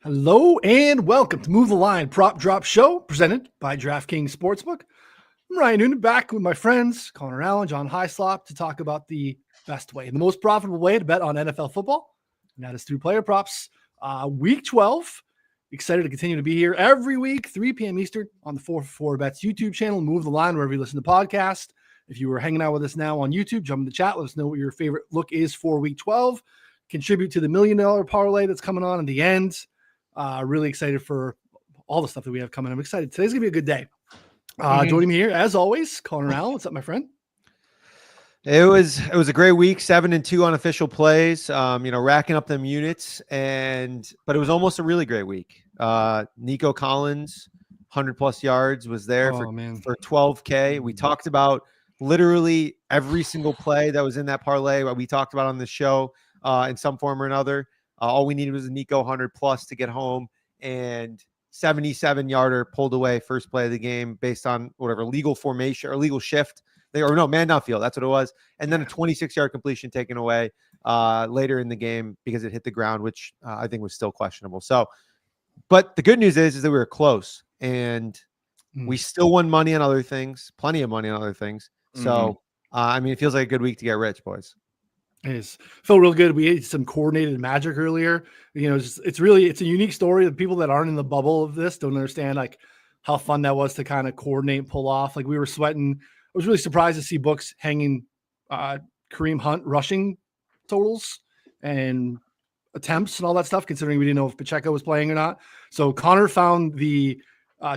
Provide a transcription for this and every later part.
Hello and welcome to Move the Line Prop Drop Show presented by DraftKings Sportsbook. I'm Ryan Noonan back with my friends Connor Allen, John Hyslop to talk about the best way, the most profitable way to bet on NFL football, and that is through player props. Week 12. Excited to continue to be here every week, 3 p.m. Eastern on the 4for4 Bets YouTube channel. Move the Line wherever you listen to podcasts. If you were hanging out with us now on YouTube, jump in the chat. Let us know what your favorite look is for Week 12. Contribute to the $1 million parlay that's coming on in the end. Really excited for all the stuff that we have coming. I'm excited. Today's gonna be a good day. Joining me here, as always, Connor Allen. What's up, my friend? It was a great week, 7-2 on official plays. Racking up them units, but it was almost a really great week. Nico Collins, 100+ yards, was there for $12K. We talked about literally every single play that was in that parlay. What we talked about on the show in some form or another. All we needed was a Nico 100+ to get home, and 77-yarder pulled away first play of the game based on whatever legal formation or legal shift. Man downfield. That's what it was. And then a 26-yard completion taken away later in the game because it hit the ground, which I think was still questionable. So, but the good news is that we were close, and we still won money on other things, plenty of money on other things. So, it feels like a good week to get rich, boys. It felt real good. We ate some coordinated magic earlier. It's a unique story. The people that aren't in the bubble of this don't understand like how fun that was to kind of coordinate and pull off. Like we were sweating. I was really surprised to see books hanging Kareem Hunt rushing totals and attempts and all that stuff, considering we didn't know if Pacheco was playing or not. So Connor found the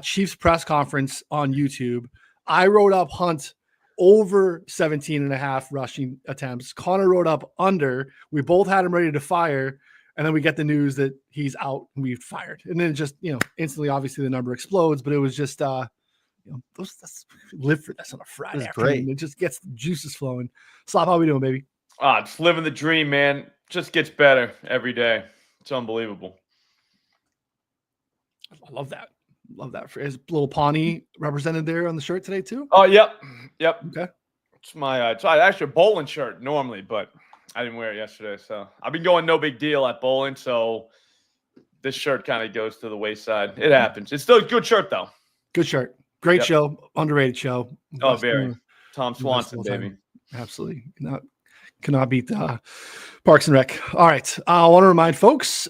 Chiefs press conference on YouTube. I wrote up Hunt over 17.5 rushing attempts. Connor wrote up under. We both had him ready to fire. And then we get the news that he's out and we've fired. And then just, instantly, obviously the number explodes, but it was just, let's live for this on a Friday afternoon. It just gets the juices flowing. Slop, how we doing, baby? It's living the dream, man. Just gets better every day. It's unbelievable. I love that. Love that. Is little Pawnee represented there on the shirt today too? Oh, yep. Okay. It's my it's actually a bowling shirt normally, but I didn't wear it yesterday. So I've been going no big deal at bowling. So this shirt kind of goes to the wayside. It happens. It's still a good shirt though. Good shirt. Great show. Underrated show. Oh, very. Tom Swanson, baby. Absolutely. Cannot beat Parks and Rec. All right. I want to remind folks,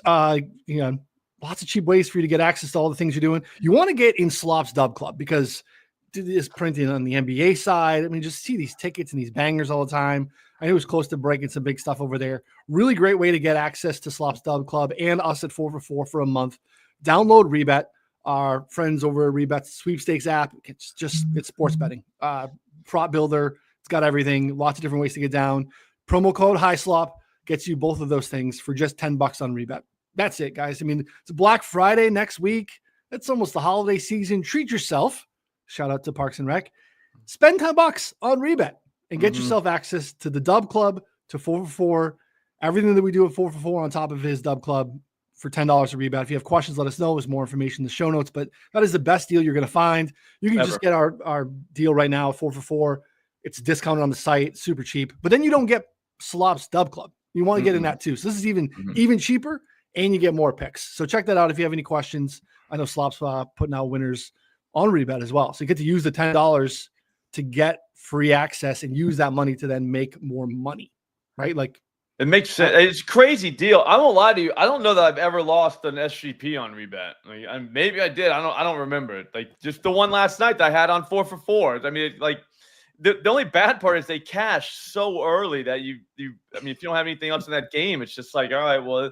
lots of cheap ways for you to get access to all the things you're doing. You want to get in Slop's Dub Club because this printing on the NBA side. Just see these tickets and these bangers all the time. I know it was close to breaking some big stuff over there. Really great way to get access to Slop's Dub Club and us at 4for4 for a month. Download Rebet, our friends over at Rebet's sweepstakes app. It's sports betting. Prop builder. It's got everything. Lots of different ways to get down. Promo code HIGHSLOP gets you both of those things for just $10 on Rebet. That's it, guys. It's Black Friday next week. It's almost the holiday season. Treat yourself. Shout out to Parks and Rec. Spend $10 on Rebet and get yourself access to the Dub Club, to 4for4, everything that we do at 4for4 on top of his Dub Club for $10 a Rebet. If you have questions, let us know. There's more information in the show notes, but that is the best deal you're going to find. You can just get our deal right now at 4for4. It's discounted on the site, super cheap, but then you don't get Slop's Dub Club. You want to get in that too. So this is even cheaper. And you get more picks. So check that out if you have any questions. I know Slop's putting out winners on Rebet as well. So you get to use the $10 to get free access and use that money to then make more money, right? Like it makes sense. It's a crazy deal. I won't lie to you. I don't know that I've ever lost an SGP on Rebet. Maybe I did. I don't remember it. Like just the one last night that I had on 4for4. The only bad part is they cash so early that if you don't have anything else in that game, it's just like, all right, well,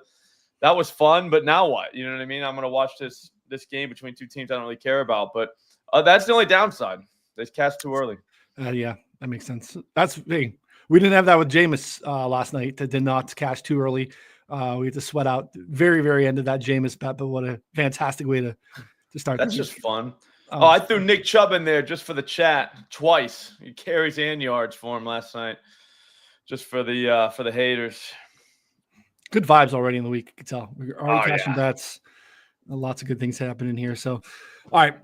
that was fun, but now what? You know what I mean? I'm going to watch this game between two teams I don't really care about, but that's the only downside. They cast too early. Yeah, that makes sense. We didn't have that with Jameis last night. That did not cash too early. We had to sweat out very, very end of that Jameis bet, but what a fantastic way to start. That's just fun. I threw Nick Chubb in there just for the chat twice. He carries and yards for him last night, just for the haters. Good vibes already in the week. You can tell we're already cashing bets. Lots of good things happening here. So, all right.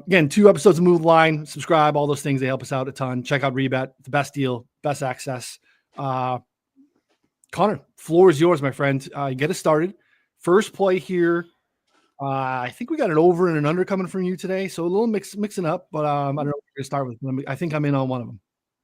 Again, 2 episodes of Move the Line. Subscribe, all those things. They help us out a ton. Check out Rebet. The best deal, best access. Connor, floor is yours, my friend. Get us started. First play here I think we got an over and an under coming from you today, so a little mixing up. But I don't know what we're gonna start with. I think I'm in on one of them.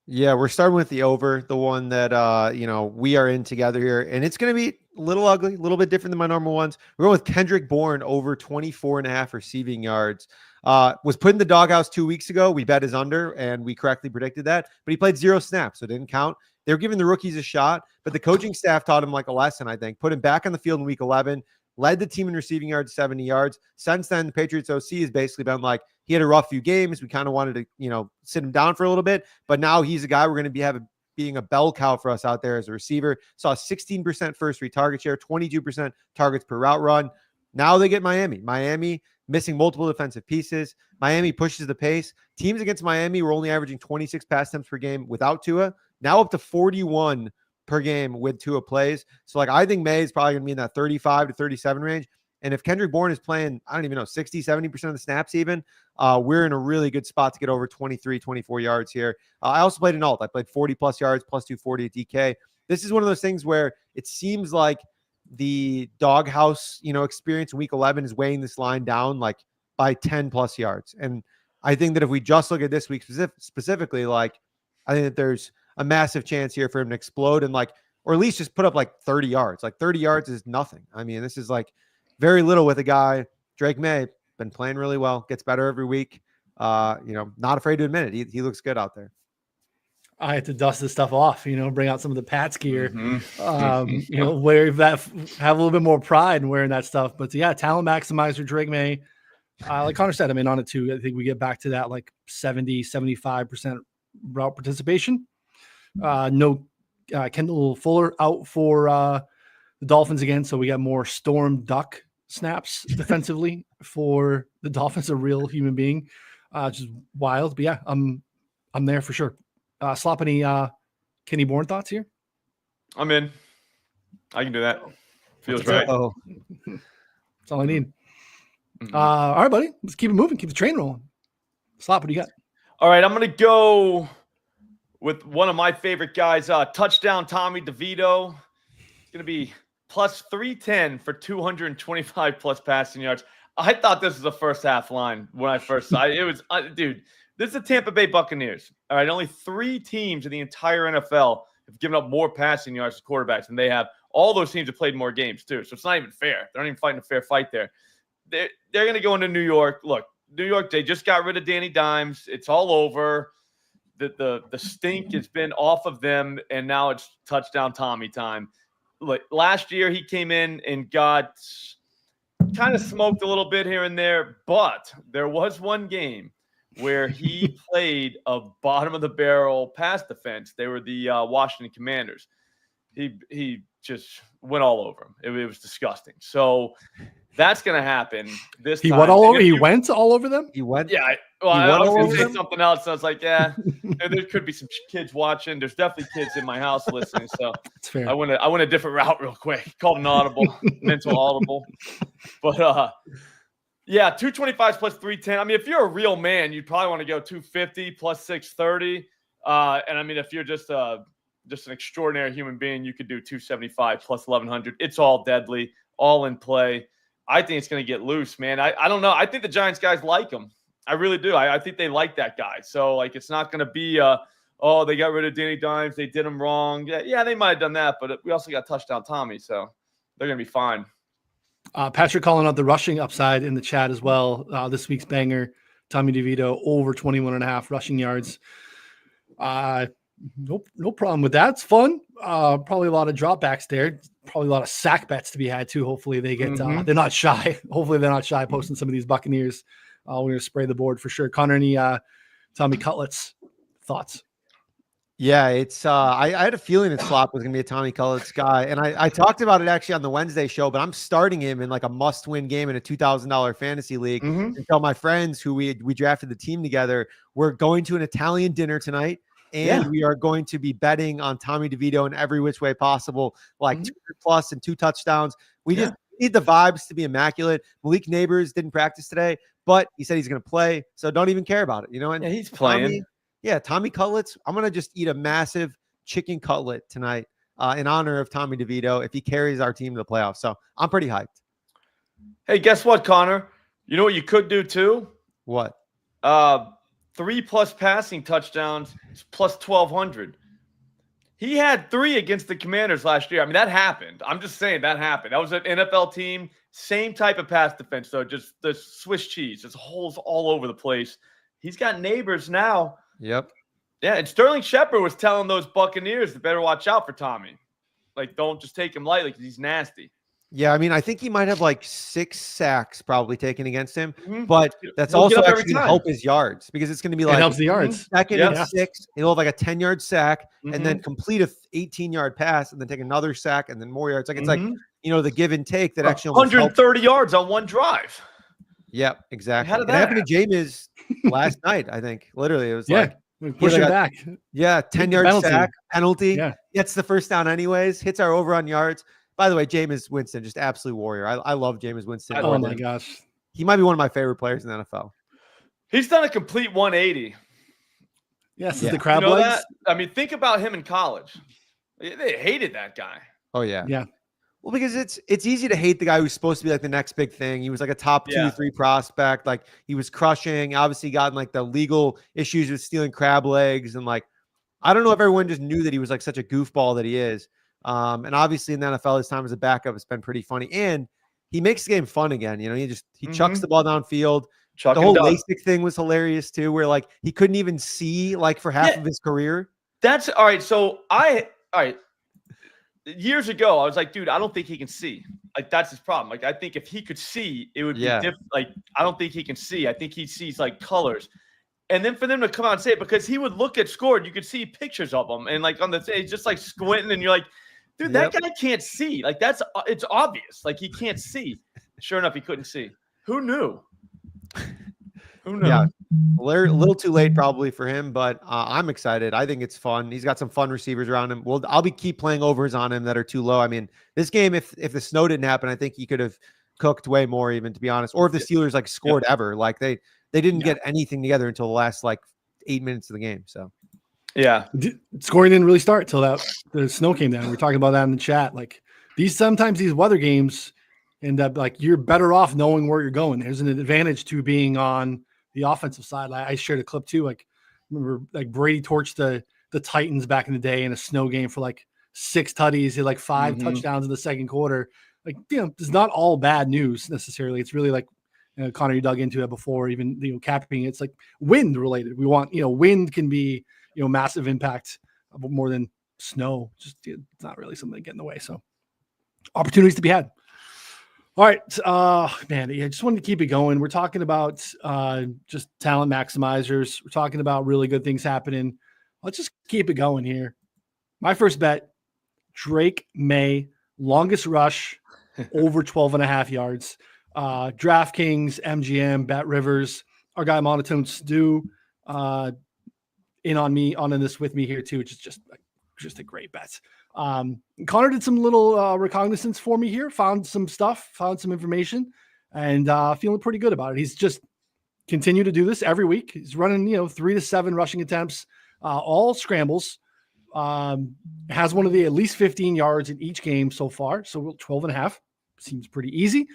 Yeah, we're starting with the over, the one that we are in together here, and it's going to be a little ugly, a little bit different than my normal ones. We're going with Kendrick Bourne over 24.5 receiving yards. Was put in the doghouse 2 weeks ago. We bet his under, and we correctly predicted that, but he played 0 snaps, so it didn't count. They were giving the rookies a shot, but the coaching staff taught him like a lesson, I think. Put him back on the field in week 11, led the team in receiving yards, 70 yards. Since then, the Patriots OC has basically been like, he had a rough few games. We kind of wanted to, sit him down for a little bit, but now he's a guy we're going to being a bell cow for us out there as a receiver. Saw 16% first read target share, 22% targets per route run. Now they get Miami. Miami missing multiple defensive pieces. Miami pushes the pace. Teams against Miami were only averaging 26 pass attempts per game without Tua. Now up to 41 per game with Tua plays. So I think May is probably going to be in that 35 to 37 range. And if Kendrick Bourne is playing, I don't even know, 60, 70% of the snaps even, we're in a really good spot to get over 23, 24 yards here. I also played an alt. I played 40-plus yards, plus 240 at DK. This is one of those things where it seems like the doghouse, experience in week 11 is weighing this line down by 10-plus yards. And I think that if we just look at this week specifically, I think that there's a massive chance here for him to explode and or at least just put up 30 yards. 30 yards is nothing. I mean, this is very little with a guy. Drake May been playing really well, gets better every week. Not afraid to admit it. He looks good out there. I had to dust this stuff off, bring out some of the Pats gear, wear that, have a little bit more pride in wearing that stuff. But yeah, talent maximizer Drake May. Like Connor said, I'm in on it too. I think we get back to that 70, 75% route participation. No Kendall Fuller out for the Dolphins again, so we got more storm duck snaps defensively for the Dolphins, a real human being, just wild. But yeah, I'm there for sure. Slop, any Kenny Bourne thoughts here? I'm in. I can do that. Feels right. That's all I need. All right, buddy. Let's keep it moving. Keep the train rolling. Slop, what do you got? All right, I'm going to go with one of my favorite guys, touchdown Tommy DeVito. It's going to be plus 310 for 225 plus passing yards. I thought this was a first half line when I first saw it. It was, dude, this is the Tampa Bay Buccaneers. All right, only 3 teams in the entire NFL have given up more passing yards to quarterbacks than they have. All those teams have played more games too, so it's not even fair. They're not even fighting a fair fight there. They're going to go into New York. Look, New York, they just got rid of Danny Dimes. It's all over. The stink has been off of them, and now it's touchdown Tommy time. Look, last year he came in and got kind of smoked a little bit here and there, but there was one game where he played a bottom of the barrel pass defense. They were the Washington Commanders. He just went all over him. It was disgusting. So that's going to happen this time. He went all over. He went all over them. He went. Yeah. I was going to say something else. I was like, yeah, there could be some kids watching. There's definitely kids in my house listening. So that's fair. I went a different route real quick. Called an audible, mental audible. But yeah, 225 plus 310. I mean, if you're a real man, you'd probably want to go 250 plus 630. And I mean, if you're just an extraordinary human being, you could do 275 plus 1100. It's all deadly, all in play. I think it's going to get loose, man. I don't know. I think the Giants guys like him. I really do. I think they like that guy. So, it's not going to be, they got rid of Danny Dimes. They did him wrong. Yeah, they might have done that, but we also got touchdown Tommy, so they're going to be fine. Patrick calling out the rushing upside in the chat as well. This week's banger, Tommy DeVito, over 21.5 rushing yards. No problem with that. It's fun. Probably a lot of dropbacks there. Probably a lot of sack bets to be had too. Hopefully they get, they're not shy. Hopefully they're not shy posting some of these Buccaneers. We're going to spray the board for sure. Connor, any Tommy Cutlets thoughts? Yeah, it's I had a feeling that Slop was going to be a Tommy Cutlets guy. And I talked about it actually on the Wednesday show, but I'm starting him in a must-win game in a $2,000 fantasy league. And tell my friends who we drafted the team together, we're going to an Italian dinner tonight. And we are going to be betting on Tommy DeVito in every which way possible, 200 plus and 2 touchdowns. We just need the vibes to be immaculate. Malik Neighbors didn't practice today, but he said he's going to play. So don't even care about it, And he's playing. Tommy Cutlets. I'm going to just eat a massive chicken cutlet tonight in honor of Tommy DeVito if he carries our team to the playoffs. So I'm pretty hyped. Hey, guess what, Connor? You know what you could do too? What? 3+ passing touchdowns, plus 1,200. He had 3 against the Commanders last year. I mean, that happened. I'm just saying that happened. That was an NFL team, same type of pass defense, though, just the Swiss cheese. There's holes all over the place. He's got neighbors now. Yep. Yeah, and Sterling Shepard was telling those Buccaneers to better watch out for Tommy. Like, don't just take him lightly because he's nasty. Yeah, I mean, I think he might have like 6 sacks probably taken against him, Mhm. but that's He'll get also up every actually going to time. help his yards because it's going to be It like helps the yards. second Yeah. and 6. He'll have like a 10-yard sack and then Mhm. complete a 18-yard pass and then take another sack and then more yards. Like it's like, Mhm. the give and take that actually almost helps. 130 yards on one drive. Yep, exactly. How did It that happened to Jameis last night, I think. Literally, it was like, we push like him a- back. yeah, 10-yard penalty. sack, penalty. Yeah. Gets the first down anyways, hits our over on yards. By the way, Jameis Winston, just absolute warrior. I love Jameis Winston. Oh my gosh. He might be one of my favorite players in the NFL. He's done a complete 180. Yes, Yeah. the crab You know legs. that? I mean, think about him in college. They hated that guy. Oh yeah. Yeah. Well, because it's easy to hate the guy who's supposed to be like the next big thing. He was like a top 2 Yeah. 3 prospect. Like he was crushing, obviously gotten like the legal issues with stealing crab legs. And like, I don't know if everyone just knew that he was like such a goofball that he is. And obviously in the NFL, his time as a backup has been pretty funny. And he makes the game fun again. He chucks the ball downfield. Chuck The and whole Doug. LASIK thing was hilarious too, where like he couldn't even see like for half of his career. That's all right. So years ago, I was like, dude, I don't think he can see. Like, that's his problem. Like, I think if he could see, it would be different. Like, I don't think he can see. I think he sees like colors. And then for them to come out and say it, because he would look at score, and you could see pictures of him, and like on the he's just like squinting, and you're like, dude, that guy can't see. Like, it's obvious. Like, he can't see. Sure enough, he couldn't see. Who knew? Who knew? Yeah, a little too late probably for him, but I'm excited. I think it's fun. He's got some fun receivers around him. Well, I'll keep playing overs on him that are too low. I mean, this game, if the snow didn't happen, I think he could have cooked way more, even to be honest. Or if the Steelers like scored ever, like they didn't get anything together until the last like 8 minutes of the game. So yeah, scoring didn't really start till the snow came down. We're talking about that in the chat. Like sometimes these weather games end up like you're better off knowing where you're going. There's an advantage to being on the offensive side. I shared a clip too. Like, remember, like Brady torched the Titans back in the day in a snow game for like 6 tutties, had like 5 touchdowns in the second quarter. Like, it's not all bad news necessarily. It's really like, Connor, you dug into it before, even capping. It's like wind related. We want wind can be massive impact more than snow. Just it's not really something to get in the way. So opportunities to be had. All right, man, I just wanted to keep it going. We're talking about just talent maximizers. We're talking about really good things happening. Let's just keep it going here. My first bet, Drake May, longest rush, over 12.5 yards. DraftKings, MGM, Bet Rivers, our guy Monotone Stu in this with me here too, which is just a great bet. Connor did some little reconnaissance for me here, found some stuff, found some information, and feeling pretty good about it. He's just continue to do this every week. He's running 3 to 7 rushing attempts, all scrambles. Has one of the at least 15 yards in each game so far, so 12.5 seems pretty easy.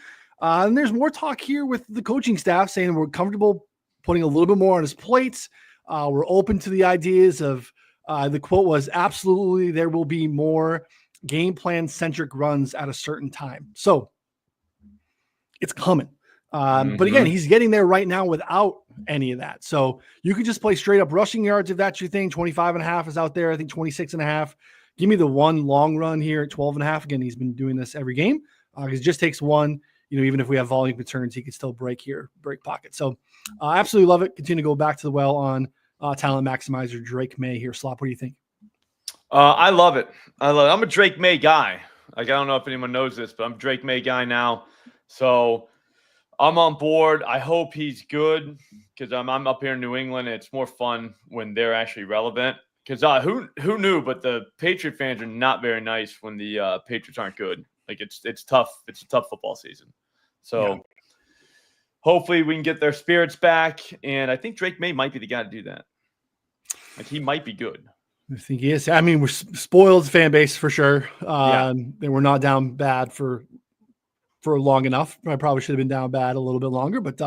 And there's more talk here with the coaching staff saying we're comfortable putting a little bit more on his plate. We're open to the ideas of the quote was absolutely there will be more game plan centric runs at a certain time. So it's coming. But again, he's getting there right now without any of that. So you could just play straight up rushing yards if that's your thing. 25.5 is out there. I think 26.5. Give me the one long run here at 12.5. Again, he's been doing this every game. It just takes one. Even if we have volume concerns, he can still break pocket. So absolutely love it. Continue to go back to the well on talent maximizer Drake May here. Slop, what do you think? I love it. I'm a Drake May guy. Like, I don't know if anyone knows this, but I'm a Drake May guy now. So I'm on board. I hope he's good because I'm up here in New England. And it's more fun when they're actually relevant. Because who knew? But the Patriot fans are not very nice when the Patriots aren't good. Like it's tough. It's a tough football season. So hopefully we can get their spirits back. And I think Drake May might be the guy to do that. Like, he might be good. I think he is. I mean, we're spoiled fan base for sure. And we're not down bad for for long enough. I probably should have been down bad a little bit longer, but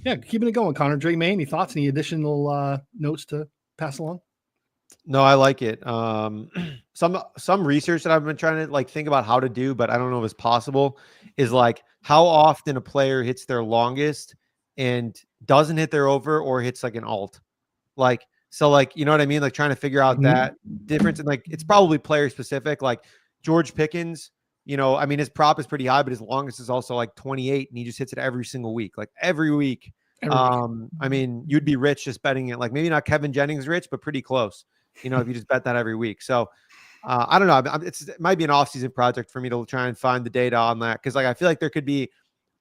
yeah, keeping it going. Connor, Drake May, any thoughts, any additional notes to pass along? No, I like it. Some research that I've been trying to like think about how to do, but I don't know if it's possible, is like how often a player hits their longest and doesn't hit their over or hits like an alt. Like, so like, you know what I mean? Like trying to figure out that difference. And like, it's probably player specific. Like George Pickens, you know, I mean, his prop is pretty high, but his longest is also like 28 and he just hits it every single week, like every week. I mean, you'd be rich just betting it. Like maybe not Kevin Jennings rich, but pretty close, you know, if you just bet that every week. So I don't know. It might be an off-season project for me to try and find the data on that. Cause like, I feel like there could be,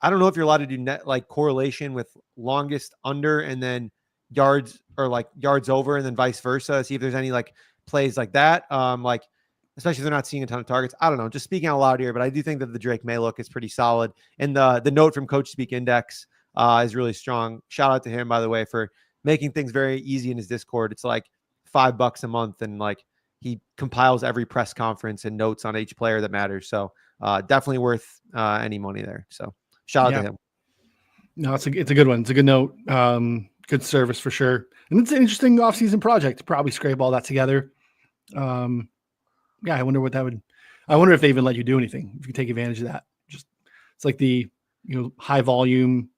I don't know if you're allowed to do net like correlation with longest under and then yards or like yards over and then vice versa. See if there's any like plays like that. Like, especially if they're not seeing a ton of targets. I don't know, just speaking out loud here, but I do think that the Drake May look is pretty solid. And the note from Coach Speak Index is really strong. Shout out to him, by the way, for making things very easy in his Discord. It's like $5 a month. And like he compiles every press conference and notes on each player that matters. So definitely worth any money there. So shout out to him. No, it's a good one. It's a good note. Good service for sure. And it's an interesting off-season project to probably scrape all that together. Yeah, I wonder what that would. I wonder if they even let you do anything if you take advantage of that. Just it's like the high volume,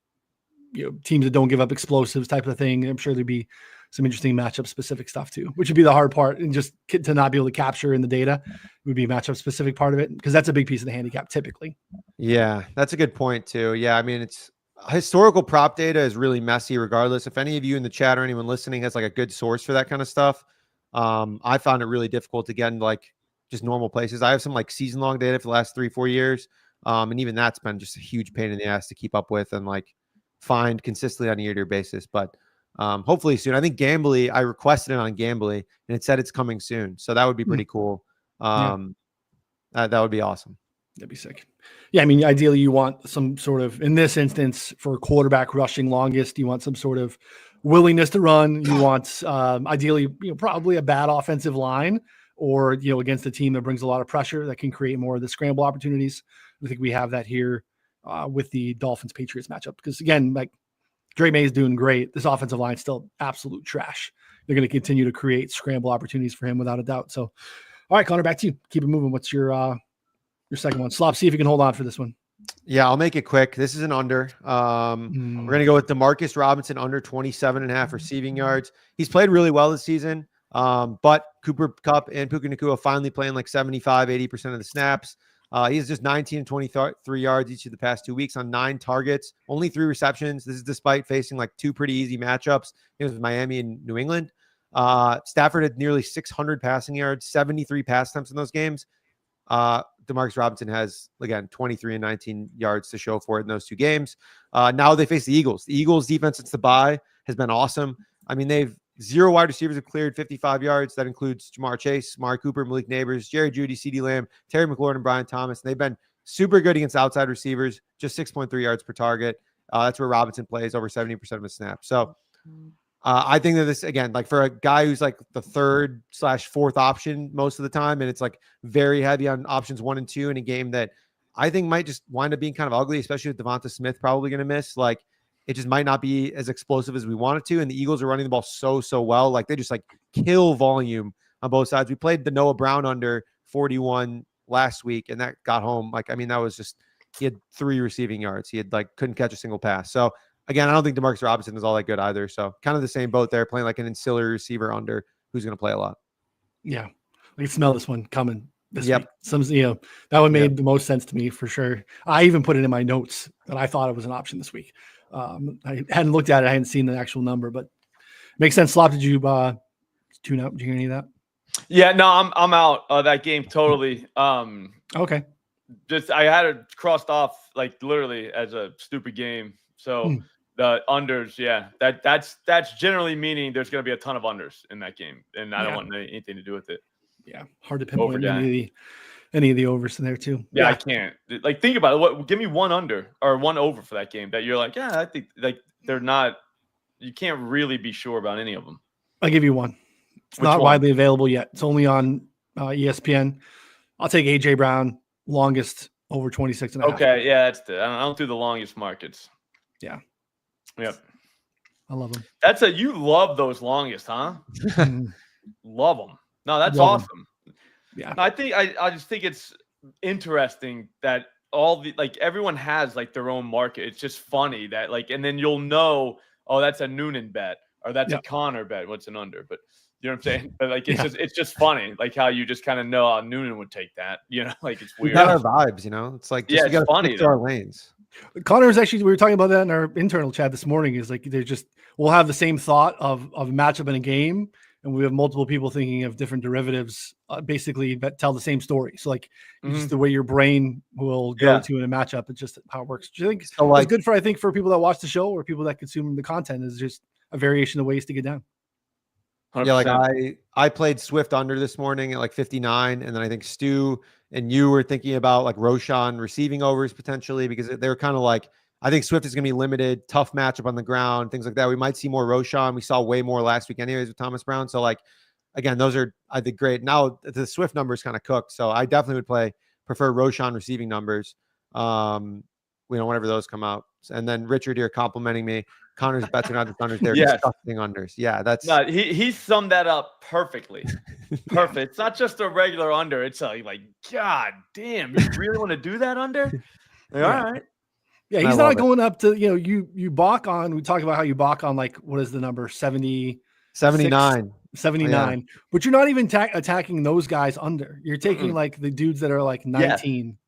teams that don't give up explosives type of thing. I'm sure there'd be some interesting matchup specific stuff too, which would be the hard part, and just to not be able to capture in the data would be a matchup specific part of it because that's a big piece of the handicap typically. Yeah, that's a good point too. Yeah, I mean it's historical prop data is really messy regardless. If any of you in the chat or anyone listening has like a good source for that kind of stuff, I found it really difficult to get in like just normal places. I have some like season long data for the last 3-4 years. And even that's been just a huge pain in the ass to keep up with and like find consistently on a year-to-year basis. But hopefully soon. I think Gambly, I requested it on Gambly and it said it's coming soon. So that would be pretty cool. That would be awesome. That'd be sick. Yeah, I mean, ideally you want some sort of, in this instance, for a quarterback rushing longest, you want some sort of willingness to run. You want ideally, probably a bad offensive line, or against a team that brings a lot of pressure that can create more of the scramble opportunities. I think we have that here with the Dolphins Patriots matchup because again, like Drake May is doing great. This offensive line is still absolute trash. They're going to continue to create scramble opportunities for him without a doubt. So, all right, Connor, back to you. Keep it moving. What's your second one? Slop, see if you can hold on for this one. Yeah, I'll make it quick. This is an under. We're going to go with DeMarcus Robinson under 27.5 receiving yards. He's played really well this season, but Cooper Kupp and Puka Nacua finally playing like 75-80% of the snaps. He has just 19 and 23 yards each of the past 2 weeks on 9 targets, only 3 receptions. This is despite facing like 2 pretty easy matchups. It was Miami and New England. Stafford had nearly 600 passing yards, 73 pass attempts in those games. DeMarcus Robinson has, again, 23 and 19 yards to show for it in those 2 games. Now they face the Eagles. The Eagles defense since the bye has been awesome. I mean, they've 0 wide receivers have cleared 55 yards. That includes Jamar Chase, Amari Cooper, Malik Neighbors, Jerry Jeudy, CeeDee Lamb, Terry McLaurin, and Brian Thomas. And they've been super good against outside receivers, just 6.3 yards per target. That's where Robinson plays over 70% of his snaps. So I think that this, again, like for a guy who's like the 3rd/4th option most of the time, and it's like very heavy on options 1 and 2 in a game that I think might just wind up being kind of ugly, especially with Devonta Smith probably going to miss. Like, it just might not be as explosive as we want it to. And the Eagles are running the ball so well. Like they just like kill volume on both sides. We played the Noah Brown under 41 last week and that got home. Like, I mean, that was just, he had 3 receiving yards. He had like, couldn't catch a single pass. So again, I don't think DeMarcus Robinson is all that good either. So kind of the same boat there, playing like an ancillary receiver under who's going to play a lot. Yeah. I can smell this one coming this week. That one made the most sense to me for sure. I even put it in my notes that I thought it was an option this week. I hadn't looked at it. I hadn't seen the actual number, but makes sense. Slop, did you tune out? Did you hear any of that? Yeah, no, I'm out of that game totally. Okay. Just I had it crossed off like literally as a stupid game. So the unders, yeah, that's generally meaning there's going to be a ton of unders in that game, and I don't want anything to do with it. Yeah, hard to pinpoint any of the overs in there too. Yeah, I can't. Like, think about it. What? Give me one under or one over for that game that you're like, yeah, I think like they're not. You can't really be sure about any of them. I'll give you one. It's not widely available yet. It's only on ESPN. I'll take AJ Brown longest over 26.5. Okay, yeah, that's the. I don't do the longest markets. Yeah. Yep. I love them. You love those longest, huh? Love them. No, that's Love 'em. awesome. Yeah. No, I just think it's interesting that everyone has like their own market. It's just funny that and then you'll know, oh, that's a Noonan bet or that's a Connor bet. What's an under? But you know what I'm saying? But it's just funny, like how you just kind of know how Noonan would take that. It's We weird. got our vibes, it's like just, it's funny. Stick to our lanes. Connor is actually, we were talking about that in our internal chat this morning, is like we'll have the same thought of a matchup in a game, and we have multiple people thinking of different derivatives basically that tell the same story. So just the way your brain will go to in a matchup, it's just how it works. Do you think it's good for people that watch the show or people that consume the content, is just a variation of ways to get down? 100%. Yeah, I played Swift under this morning at 59, and then I think Stu and you were thinking about Roshan receiving overs potentially, because they're kind of I think Swift is going to be limited, tough matchup on the ground, things like that. We might see more Roshan. We saw way more last week anyways with Thomas Brown. So again, those are, I think, great. Now the Swift numbers kind of cooked, so I definitely would prefer Roshan receiving numbers. Whenever those come out. And then Richard here complimenting me. Connor's bets are not just unders; they're disgusting unders. Yeah, that's he summed that up perfectly. Perfect. It's not just a regular under. It's God damn, you really want to do that under? All right. Yeah, he's not going up to you balk on. We talked about how you balk on what is the number 70, 79, 79, but you're not even attacking those guys under. You're taking the dudes that are 19.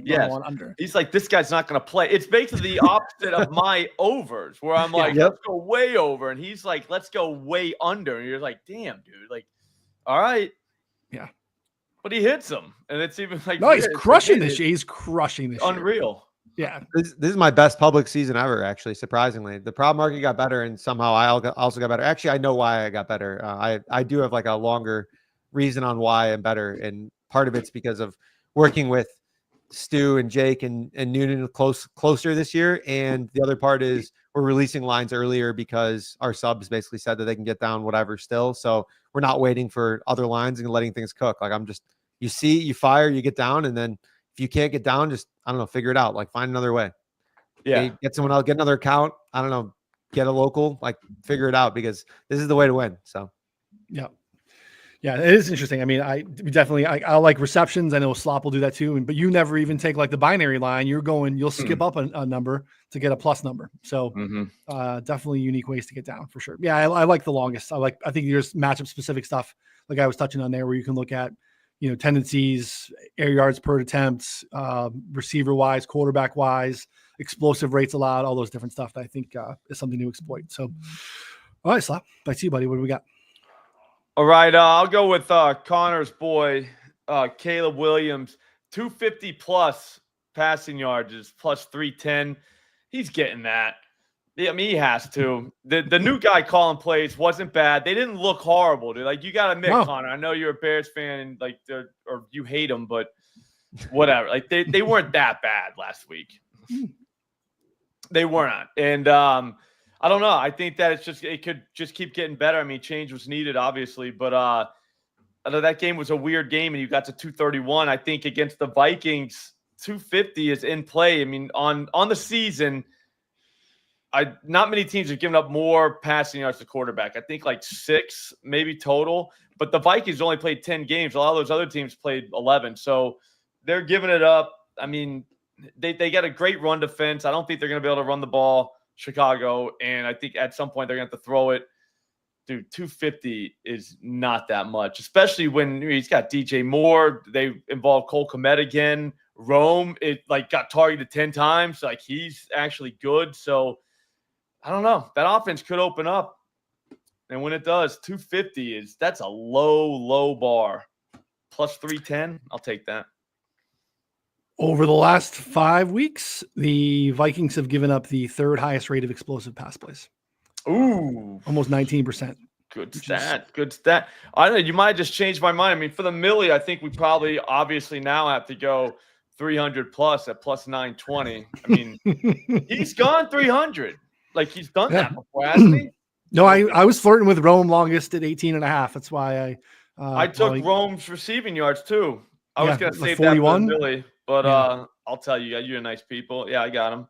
Yes. On under. He's this guy's not going to play. It's basically the opposite of my overs, where I'm let's go way over, and he's let's go way under, and you're damn, dude, all right, yeah. But he hits them, and it's even no, he's crushing this year. He's crushing this. Unreal. Yeah, this is my best public season ever. Actually, surprisingly, the prop market got better, and somehow I also got better. Actually, I know why I got better. I do have a longer reason on why I'm better, and part of it's because of working with Stu and Jake and Noonan closer this year, and the other part is we're releasing lines earlier because our subs basically said that they can get down whatever still, so we're not waiting for other lines and letting things cook. I'm just, you see, you fire, you get down, and then if you can't get down, just figure it out, find another way. Get someone else, get another account, get a local, figure it out, because this is the way to win. So yeah, it is interesting. I mean, I like receptions. I know Slop will do that too. But you never even take the binary line. You'll skip up a number to get a plus number. So definitely unique ways to get down for sure. Yeah, I like the longest. I think there's matchup specific stuff like I was touching on there, where you can look at tendencies, air yards per attempt, receiver wise, quarterback wise, explosive rates allowed, all those different stuff that I think is something to exploit. So, all right, Slop, back to you, buddy. What do we got? All right, I'll go with Connor's boy, Caleb Williams, 250 plus passing yards, is plus 310. He's getting that. I mean, he has to. The new guy calling plays wasn't bad. They didn't look horrible, dude. You got to admit, Connor, I know you're a Bears fan and or you hate them, but whatever. They weren't that bad last week. They weren't. And I don't know. I think that it could just keep getting better. I mean, change was needed, obviously, but I know that game was a weird game, and you got to 231. I think against the Vikings, 250 is in play. I mean, on the season, not many teams have given up more passing yards to quarterback. I think 6 maybe total, but the Vikings only played 10 games. A lot of those other teams played 11, so they're giving it up. I mean, they got a great run defense. I don't think they're going to be able to run the ball, Chicago, and I think at some point they're going to have to throw it. Dude, 250 is not that much, especially when he's got DJ Moore. They involved Cole Kmet again. Rome, it got targeted 10 times. He's actually good. So I don't know. That offense could open up. And when it does, 250 that's a low bar. Plus 310, I'll take that. Over the last 5 weeks, the Vikings have given up the third highest rate of explosive pass plays. Ooh. Almost 19%. Good stat. Good stat. I don't know. You might have just changed my mind. I mean, for the Millie, I think we probably obviously now have to go 300 plus at plus 920. I mean, he's gone 300. He's done that before, hasn't he? No, I was flirting with Rome longest at 18.5. That's why I took Rome's receiving yards too. I was going to save 41? That for the Millie. But I'll tell you, you're nice people. Yeah, I got him.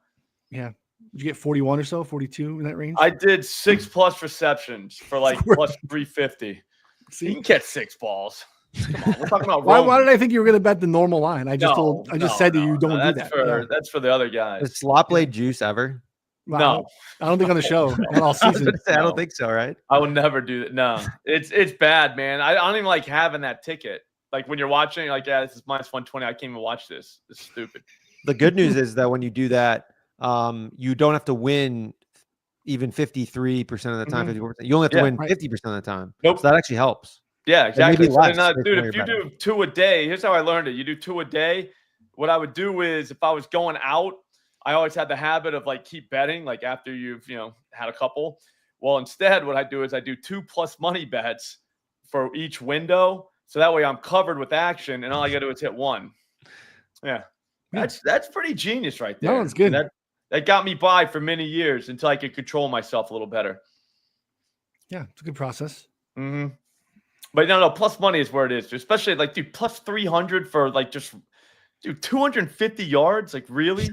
Yeah. Did you get 41 or so, 42 in that range? I did 6+ receptions for like plus 350. See? You can catch 6 balls. Come on, we're talking about why did I think you were going to bet the normal line? I just said that you don't do that's that. That's for the other guys. Has slot blade juice ever? No, I don't think on the show. Not all season. I don't think so, right? I will never do that. No, it's bad, man. I don't even like having that ticket. Like when you're watching, like, yeah, this is minus 120. I can't even watch this. It's stupid. The good news is that when you do that, you don't have to win even 53% of the time, 54%. You only have to win 50% of the time. Nope. So that actually helps. Yeah, exactly. Less, dude, if you do 2 a day, here's how I learned it. You do 2 a day. What I would do is if I was going out, I always had the habit of like keep betting, like after you've, had a couple. Well, instead, what I do is I do 2+ money bets for each window. So that way I'm covered with action and all I got to do is hit 1. Yeah. That's pretty genius right there. No, it's good. That got me by for many years until I could control myself a little better. Yeah, it's a good process. Mm-hmm. But no, plus money is where it is. Especially like, dude, plus 300 for like just, dude, 250 yards. Like, really?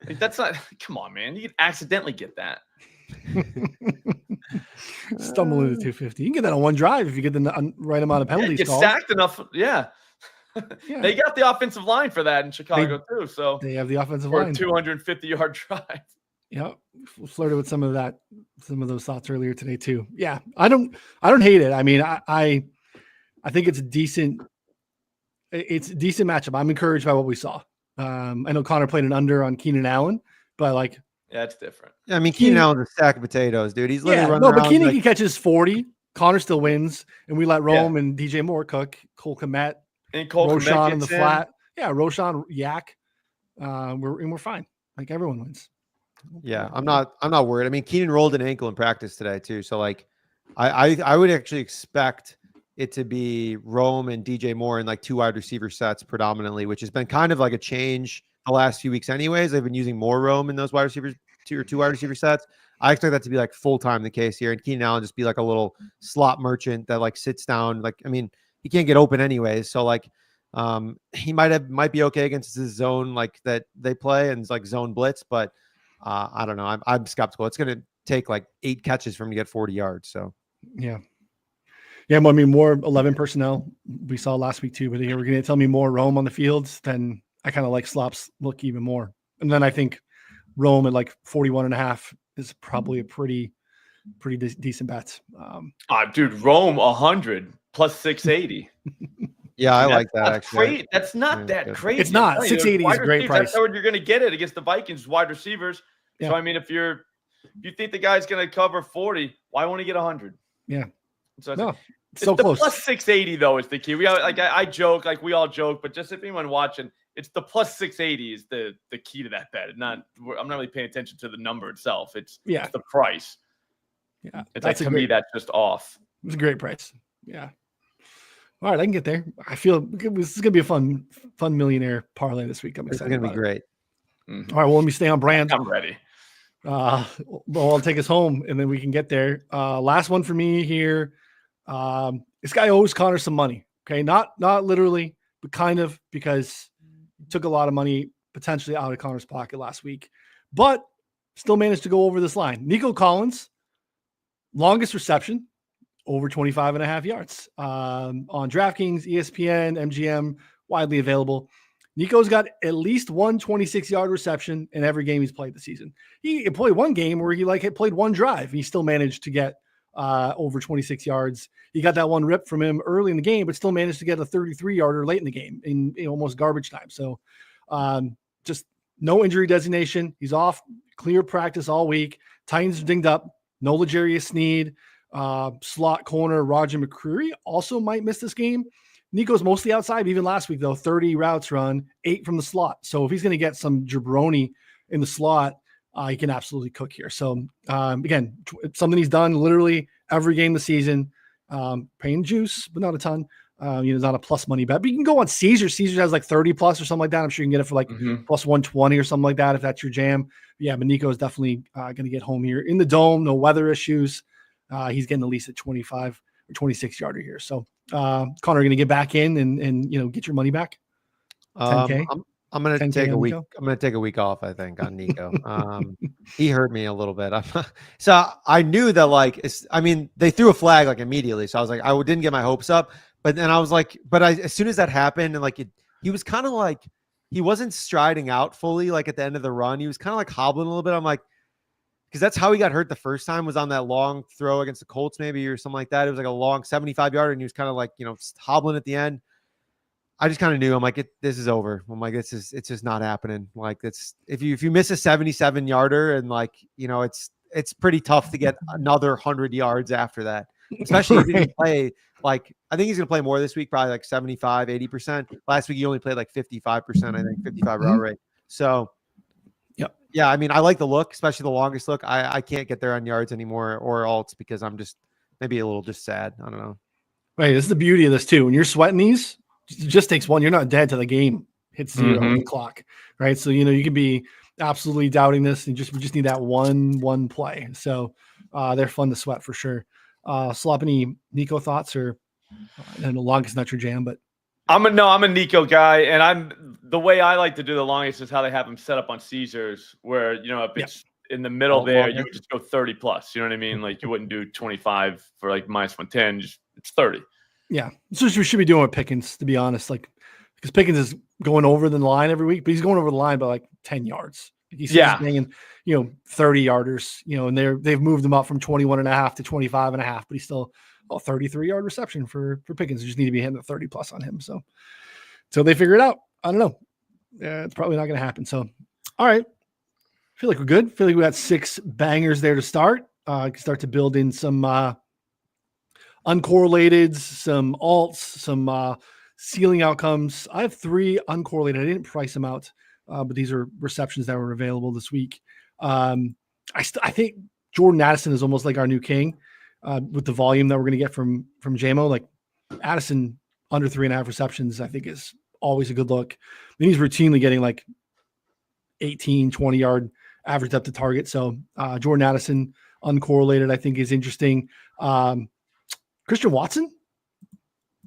Like, that's not, come on, man. You could accidentally get that. Stumble into 250. You can get that on one drive if you get the right amount of penalties. Get stacked enough. Yeah. They got the offensive line for that in Chicago too. So they have the offensive for line. A 250-yard drive. Yeah, flirted with some of those thoughts earlier today too. Yeah, I don't hate it. I mean, I think it's a decent matchup. I'm encouraged by what we saw. I know Connor played an under on Keenan Allen, but like, yeah, it's different. Yeah, I mean, Keenan Allen's a stack of potatoes, dude. He's literally running around. But Keenan he catches 40. Connor still wins, and we let Rome and DJ Moore cook. Cole Kmet and Cole Roshan in the flat. Yeah, Roshan Yak. We're fine. Like everyone wins. Yeah, I'm not worried. I mean, Keenan rolled an ankle in practice today too, so like, I would actually expect it to be Rome and DJ Moore in like 2 wide receiver sets predominantly, which has been kind of like a change the last few weeks. Anyways, they've been using more Rome in those wide receivers, 2 wide receiver sets. I expect that to be like full time the case here, and Keenan Allen just be like a little slot merchant that like sits down. Like, I mean, he can't get open anyways, so like, he might be okay against this zone like that they play and it's like zone blitz, but I don't know. I'm skeptical. It's going to take like 8 catches for him to get 40 yards. So yeah. Well, I mean, more 11 personnel we saw last week too, but here we're going to tell me more Rome on the fields. Then I kind of like Slop's look even more. And then I think Rome at like 41.5 is probably a pretty decent bet. Dude, Rome 100 plus 680. Yeah, I like that actually. Great. That's not that crazy. It's not. 680 is a great price. That's how you're going to get it against the Vikings wide receivers. Yeah. So I mean, if you think the guy's going to cover 40, why won't he get 100? Yeah. So it's so close. Plus 680 though is the key. I joke, like we all joke, but just if anyone watching, it's the plus 680 is the key to that bet. I'm not really paying attention to the number itself. It's the price. Yeah, it's like to me that's just off. It's a great price. Yeah. All right, I can get there. I feel this is gonna be a fun millionaire parlay this week. I'm excited. It's gonna be great. Mm-hmm. All right, well, let me stay on brand. I'm ready. Well, I'll take us home and then we can get there. Last one for me here. This guy owes Connor some money. Okay, not literally, but kind of, because he took a lot of money potentially out of Connor's pocket last week, but still managed to go over this line. Nico Collins, longest reception, over 25.5 yards. On DraftKings, ESPN, MGM, widely available. Nico's got at least one 26-yard reception in every game he's played this season. He played one game where he played one drive. He still managed to get over 26 yards. He got that one rip from him early in the game, but still managed to get a 33-yarder late in the game in almost garbage time. So just no injury designation. He's off clear practice all week. Titans are dinged up. No L'Jarius Sneed. Slot corner Roger McCreary also might miss this game. Nico's mostly outside. Even last week, though, 30 routes run, 8 from the slot. So if he's going to get some jabroni in the slot, he can absolutely cook here. So again, something he's done literally every game this season. Paying juice, but not a ton. Not a plus money bet. But you can go on Caesar. Caesar has like 30 plus or something like that. I'm sure you can get it for like plus 120 or something like that if that's your jam. But yeah, but Nico is definitely going to get home here in the dome. No weather issues. He's getting at least a 25 or 26 yarder here. So Connor, going to get back in and get your money back. 10K. I'm gonna 10K take a on week. Nico? I'm gonna take a week off, I think, on Nico. He hurt me a little bit. So I knew that, like, I mean, they threw a flag like immediately. So I was like, I didn't get my hopes up. But then I was like, as soon as that happened, and like he was kind of like, he wasn't striding out fully, like at the end of the run. He was kind of like hobbling a little bit. I'm like, because that's how he got hurt the first time, was on that long throw against the Colts, maybe, or something like that. It was like a long 75-yarder, and he was kind of like, hobbling at the end. I just kind of knew. I'm like, this is over. I'm like, it's just not happening. Like, if you miss a 77-yarder, and like, it's pretty tough to get another 100 yards after that. Especially if he didn't play, like, I think he's gonna play more this week, probably like 75, 80%. Last week he only played like 55%, I think, 55 route rate. So yeah, I mean, I like the look, especially the longest look. I can't get there on yards anymore or alts because I'm just maybe a little just sad. I don't know. Right. This is the beauty of this too. When you're sweating these, it just takes one. You're not dead till the game hits 0 on the clock. Right. So, you can be absolutely doubting this and we just need that one play. So they're fun to sweat for sure. Slop, any Nico thoughts or I know longest not your jam, but I'm a Nico guy, and the way I like to do the longest is how they have them set up on Caesars, where if it's in the middle there, you would just go 30 plus. You know what I mean? Like you wouldn't do 25 for like minus 110. It's 30. Yeah, so we should be doing with Pickens, to be honest. Like because Pickens is going over the line every week, but he's going over the line by like 10 yards. He's banging, 30 yarders. And they've moved him up from 21.5 to 25.5, but he's still 33-yard reception for Pickens. You just need to be hitting the 30 plus on him. So they figure it out. I don't know. It's probably not going to happen. So, all right. I feel like we're good. I feel like we got 6 bangers there to start. Can start to build in some uncorrelated, some alts, some ceiling outcomes. I have 3 uncorrelated. I didn't price them out, but these are receptions that were available this week. I think Jordan Addison is almost like our new king. With the volume that we're going to get from JMO, like Addison under 3.5 receptions, I think is always a good look. And he's routinely getting like 18, 20-yard average depth to target. So Jordan Addison, uncorrelated, I think is interesting. Christian Watson,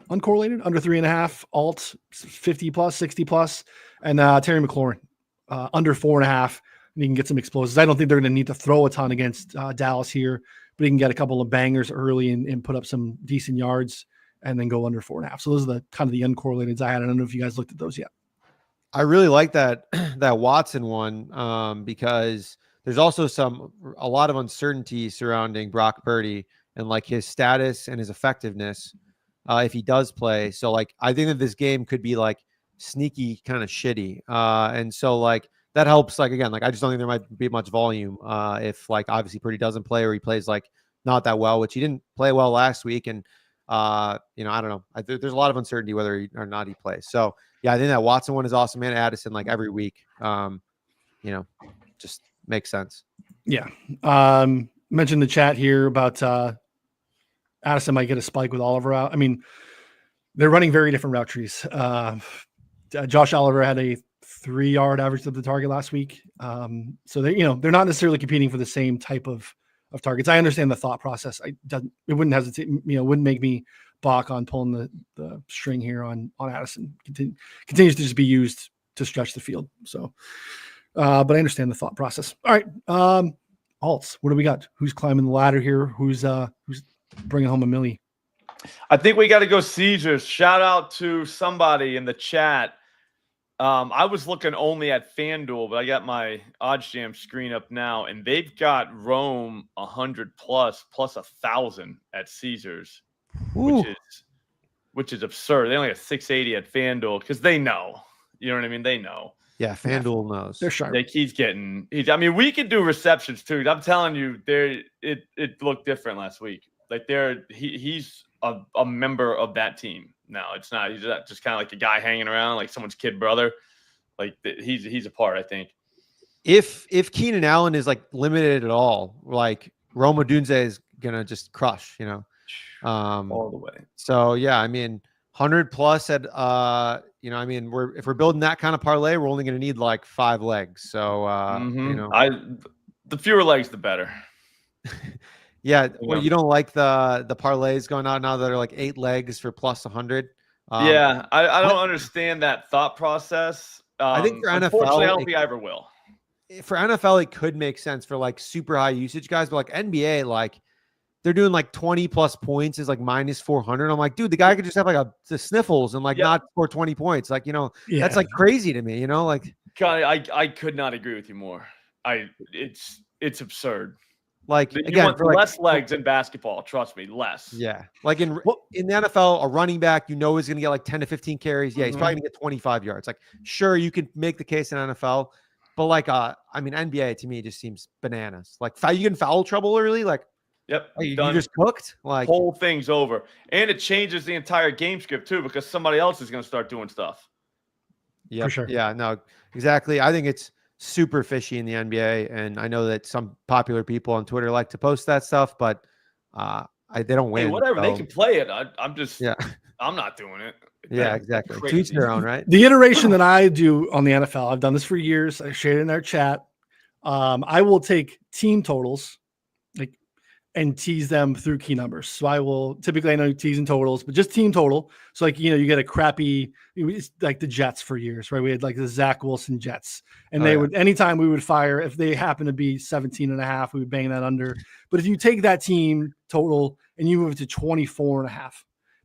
uncorrelated, under 3.5, alt 50 plus, 60 plus, and Terry McLaurin, under 4.5. And he can get some explosives. I don't think they're going to need to throw a ton against Dallas here, but he can get a couple of bangers early and put up some decent yards and then go under 4.5. So those are the kind of the uncorrelateds I had. I don't know if you guys looked at those yet. I really like that Watson one because there's also a lot of uncertainty surrounding Brock Purdy and like his status and his effectiveness if he does play. So like I think that this game could be like sneaky kind of shitty. And so like that helps. Like again, like I just don't think there might be much volume if like obviously Purdy doesn't play or he plays like not that well, which he didn't play well last week. And I don't know. There's a lot of uncertainty whether or not he plays. So yeah, I think that Watson one is awesome. And Addison like every week, just makes sense. Yeah. Mentioned the chat here about Addison might get a spike with Oliver out. I mean, they're running very different route trees. Josh Oliver had a 3-yard average of the target last week. So they're not necessarily competing for the same type of targets. I understand the thought process. It wouldn't hesitate, wouldn't make me balk on pulling the string here on Addison. Continues to just be used to stretch the field. So, but I understand the thought process. All right. Alts, what do we got? Who's climbing the ladder here? Who's bringing home a milli? I think we got to go Caesars. Shout out to somebody in the chat. I was looking only at FanDuel, but I got my OddsJam screen up now, and they've got Rome 100 plus 1,000 at Caesars, which is absurd. They only have 680 at FanDuel because they know. You know what I mean? They know. Yeah, FanDuel knows. They're sharp. Like I mean, we could do receptions too. I'm telling you, it looked different last week. Like he's a member of that team now. It's not he's not just kind of like a guy hanging around like someone's kid brother. Like he's a part, I think. If Keenan Allen is like limited at all, like Rome Odunze is gonna just crush, all the way. So yeah, I mean 100 plus at I mean if we're building that kind of parlay, we're only gonna need like 5 legs. So the fewer legs the better. Yeah, well, you don't like the parlays going out now that are like 8 legs for plus 100. Yeah, I don't understand that thought process. I think for unfortunately, I NFL, don't think I ever will. for NFL, it could make sense for like super high usage guys, but like NBA, like they're doing like 20 plus points is like minus 400. I'm like, dude, the guy could just have like the sniffles and like not score 20 points. Like, that's like crazy to me, like I could not agree with you more. It's absurd. Like you again, want for less legs in basketball, trust me, less. Yeah. Like in the NFL, a running back, is going to get like 10 to 15 carries. Yeah, he's probably going to get 25 yards. Like, sure, you can make the case in NFL, but like NBA to me just seems bananas. Like, you get in foul trouble early, like, yep, you just cooked. Like, whole thing's over, and it changes the entire game script too because somebody else is going to start doing stuff. Yeah, for sure. Yeah, no, exactly. I think it's super fishy in the NBA, and I know that some popular people on Twitter like to post that stuff, but they don't win. Hey, whatever, they can play it. I'm just, yeah, I'm not doing it. Yeah, exactly. To each their own, right? The iteration that I do on the NFL, I've done this for years. I shared it in our chat. I will take team totals, and tease them through key numbers. So I will typically, I know tease and totals, but just team total. So like, you get a crappy, like the Jets for years, right? We had like the Zach Wilson Jets, and they would, anytime we would fire, if they happen to be 17.5, we would bang that under. But if you take that team total and you move it to 24.5,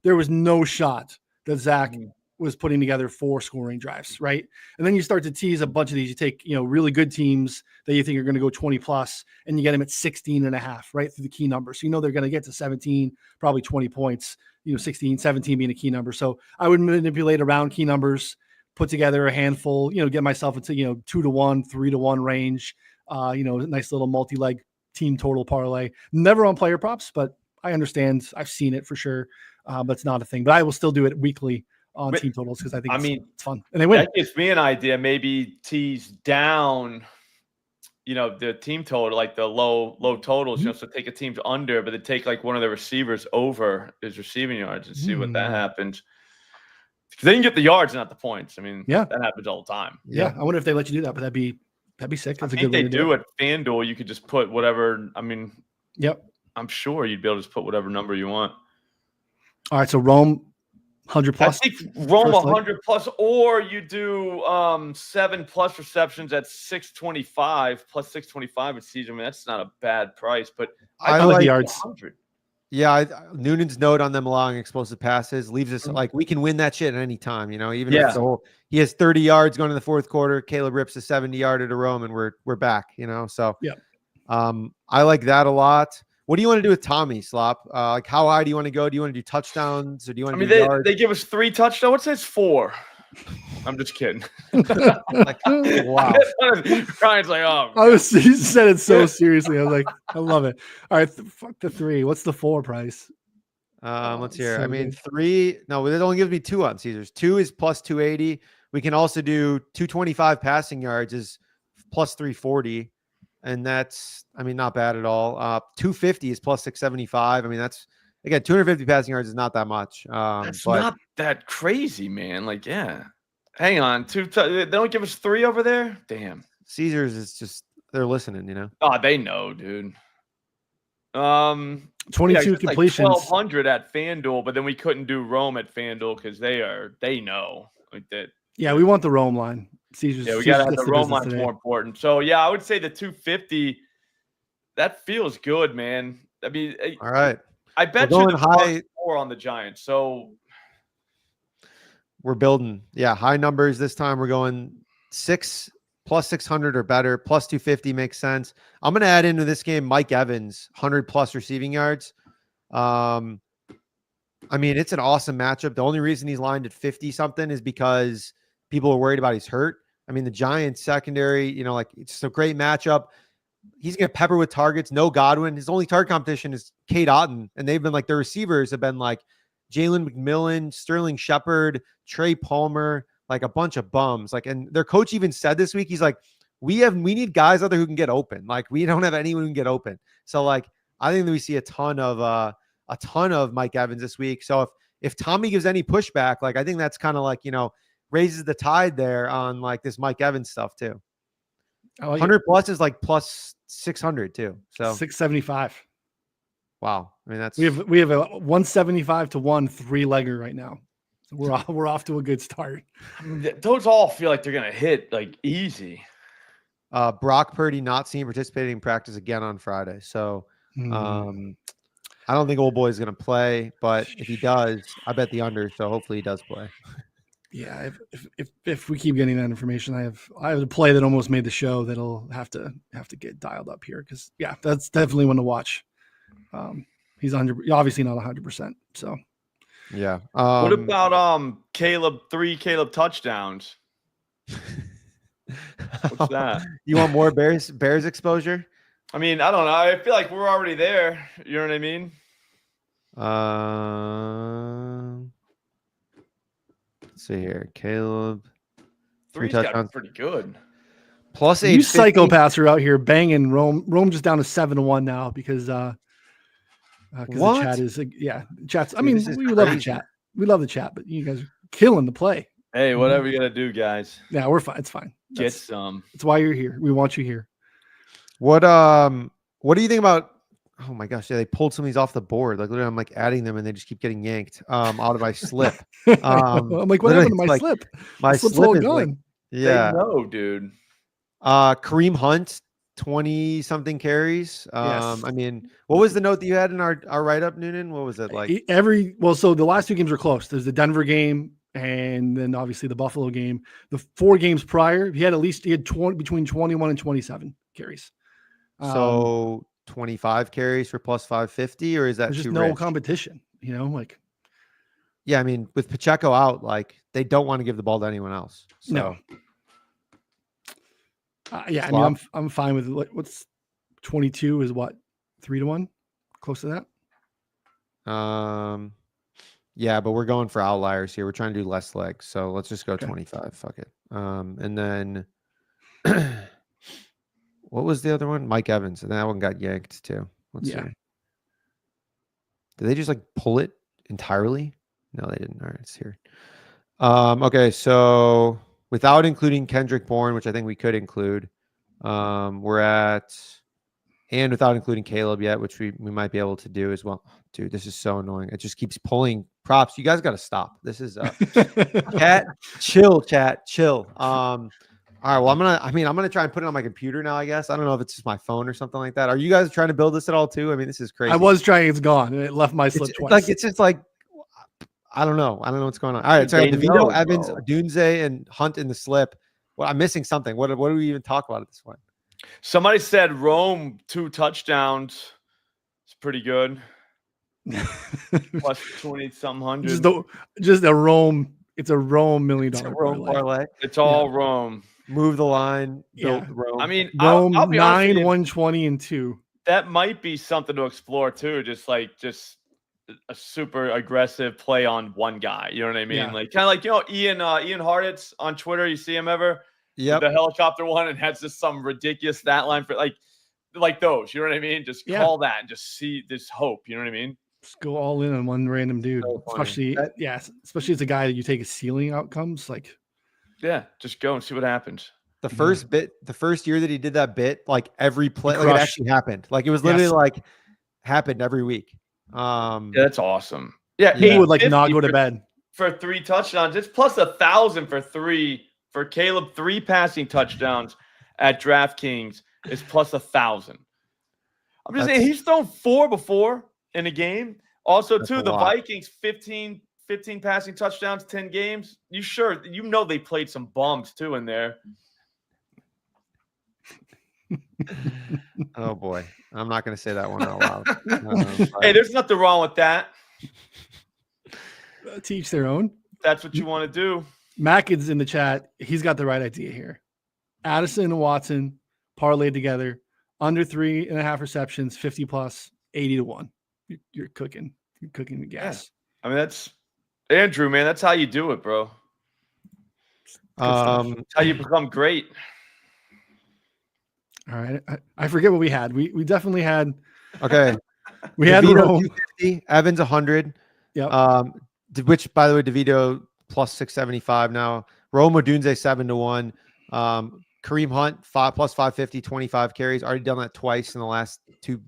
there was no shot that Zach was putting together 4 scoring drives, right? And then you start to tease a bunch of these. You take, really good teams that you think are going to go 20 plus, and you get them at 16.5, right, through the key number. So they're going to get to 17, probably 20 points, 16, 17 being a key number. So I would manipulate around key numbers, put together a handful, get myself into, 2-to-1, 3-to-1 range, nice little multi-leg team total parlay. Never on player props, but I understand. I've seen it for sure, but it's not a thing. But I will still do it weekly on team totals because I think it's fun, and they win. That gives me an idea. Maybe tease down, the team total, like the low totals. So take a team to under, but then take like one of the receivers over his receiving yards and see what that happens. Because then you get the yards, not the points. I mean, that happens all the time. Yeah, I wonder if they let you do that, but that'd be sick. That's a good way to do it. At FanDuel, you could just put whatever. I mean, I'm sure you'd be able to just put whatever number you want. All right, so Rome. 100 plus. I think Rome 100 plus, or you do 7+ receptions at 625 plus 625 at season. I mean, that's not a bad price, but I like the yards. 100. Yeah, Noonan's note on them allowing explosive passes leaves us like we can win that shit at any time. Even if it's he has 30 yards going in the fourth quarter. Caleb rips a 70-yarder to Rome, and we're back. So I like that a lot. What do you want to do with Tommy, Slop? Like, how high do you want to go? Do you want to do touchdowns, or do you want to do yards? They give us 3 touchdowns. What says 4? I'm just kidding. Like, wow. Ryan's like, oh. He said it so seriously. I was like, I love it. All right, fuck the 3. What's the 4 price? Let's hear. I mean, 3. No, it only gives me 2 on Caesars. 2 is plus 280. We can also do 225 passing yards is plus 340. And that's, not bad at all. 250 is plus 675. I mean, that's, again, 250 passing yards is not that much. That's not that crazy, man. Like, yeah. Hang on. They don't give us 3 over there? Damn. Caesars is just, they're listening, Oh, they know, dude. 22 completions. Like 1,200 at FanDuel, but then we couldn't do Rome at FanDuel because they know. Like that. Yeah, we want the Rome line. Caesars, we got to have the Rome line's more important. So, I would say the 250, that feels good, man. I mean, all right. I bet you the high 4 on the Giants. So we're building. Yeah, high numbers this time. We're going 6 plus 600 or better. Plus 250 makes sense. I'm going to add into this game Mike Evans, 100 plus receiving yards. It's an awesome matchup. The only reason he's lined at 50 something is because people are worried about he's hurt. The Giants secondary, it's a great matchup. He's going to pepper with targets. No Godwin. His only target competition is Kate Otten. And they've been like, their receivers have been like Jalen McMillan, Sterling Shepard, Trey Palmer, like a bunch of bums. Like, and their coach even said this week, he's like, we need guys out there who can get open. Like, we don't have anyone who can get open. So like, I think that we see a ton of Mike Evans this week. So if Tommy gives any pushback, like, I think that's kind of like, raises the tide there on like this Mike Evans stuff too. 100 plus is like plus 600 too. So 675. Wow. That's we have a 175 to 1 3-legger right now. We're off to a good start. I mean, those all feel like they're gonna hit like easy. Brock Purdy not seen participating in practice again on Friday. So I don't think old boy is going to play, but if he does, I bet the under. So hopefully he does play. Yeah, if we keep getting that information, I have a play that almost made the show that'll have to get dialed up here because that's definitely one to watch. He's obviously not 100%. So yeah. What about three Caleb touchdowns? What's that? You want more Bears exposure? I mean, I don't know. I feel like we're already there. You know what I mean? Let's see here. Caleb. Three's got to be pretty good. Plus you psychopaths are out here banging Rome. Rome just down to 7-1 now because the chat is chats. I mean, we love the chat. We love the chat, but you guys are killing the play. Hey, whatever you gotta do, guys. Yeah, we're fine. It's fine. Get some. That's why you're here. We want you here. What do you think about? Oh my gosh, they pulled some of these off the board. Like literally, I'm like adding them, and they just keep getting yanked out of my slip. I'm like, what happened to my slip? My slip's slip all is gone. No, dude. Kareem Hunt, 20-something carries. Yes. I mean, what was the note that you had in our write-up, Noonan? What was it like? So the last two games are close. There's the Denver game, and then obviously the Buffalo game. The 4 games prior, he had between 21 and 27 carries. So 25 carries for plus 550, or is that there's just too no rich? competition? Yeah, I mean, with Pacheco out, like they don't want to give the ball to anyone else. So. No. I mean, I'm fine with what's 22 is what 3-1, close to that. Yeah, but we're going for outliers here. We're trying to do less legs, so let's just go 25. Fuck it. And then what was the other one? Mike Evans, and that one got yanked too. Let's see. Did they just like pull it entirely? No, they didn't. All right, it's here. Okay, so without including Kendrick Bourne, which I think we could include, we're at, and without including Caleb yet, which we might be able to do as well. Dude, this is so annoying. It just keeps pulling props. You guys got to stop. This is chat, chill. All right, well, I'm gonna try and put it on my computer now, I guess. I don't know if it's just my phone or something like that. Are you guys trying to build this at all too? I mean, this is crazy. I was trying, it's gone, and it left my slip twice. It's just like I don't know what's going on. All right, so DeVito, Evans, Dunze, and Hunt in the slip. Well, I'm missing something. What do we even talk about at this point? Somebody said Rome 2 touchdowns. It's pretty good. Plus 20-something hundred. Just a Rome. It's a Rome $1 million parlay. It's all Rome. Move the line. Build Rome. I mean, Rome I'll be 9, 120, and 2. That might be something to explore too. Just a super aggressive play on one guy. You know what I mean? Yeah. Like kind of like Ian Hartitz on Twitter. You see him ever? Yeah. The helicopter one and has just some ridiculous stat line for like those. You know what I mean? Just call that and just see this hope. You know what I mean? Just go all in on one random dude, especially as a guy that you take his ceiling outcomes. Just go and see what happens. The first year that he did that bit, like every play, like it actually happened. Like it was literally like happened every week. That's awesome. Yeah, he would not go to bed for 3 touchdowns. It's plus 1,000 for Caleb 3 passing touchdowns at DraftKings is plus 1,000. I'm just saying he's thrown 4 before in a game. Also, too, the Vikings 15 passing touchdowns, 10 games. They played some bums too in there. Oh boy, I'm not going to say that one out loud. Hey, there's nothing wrong with that. Teach their own. That's what you want to do. Mackin's in the chat. He's got the right idea here. Addison and Watson parlayed together, under 3.5 receptions, 50 plus, 80-1. You're cooking. You're cooking the gas. Yeah. I mean, that's Andrew, man. That's how you do it, bro. That's how you become great. All right. I forget what we had. We definitely had. Okay. We had Rome. 250, Evans 100. Yeah. Which, by the way, DeVito plus 675 now. Rome Odunze 7-1. Kareem Hunt, 5+550, 25 carries. Already done that twice in the last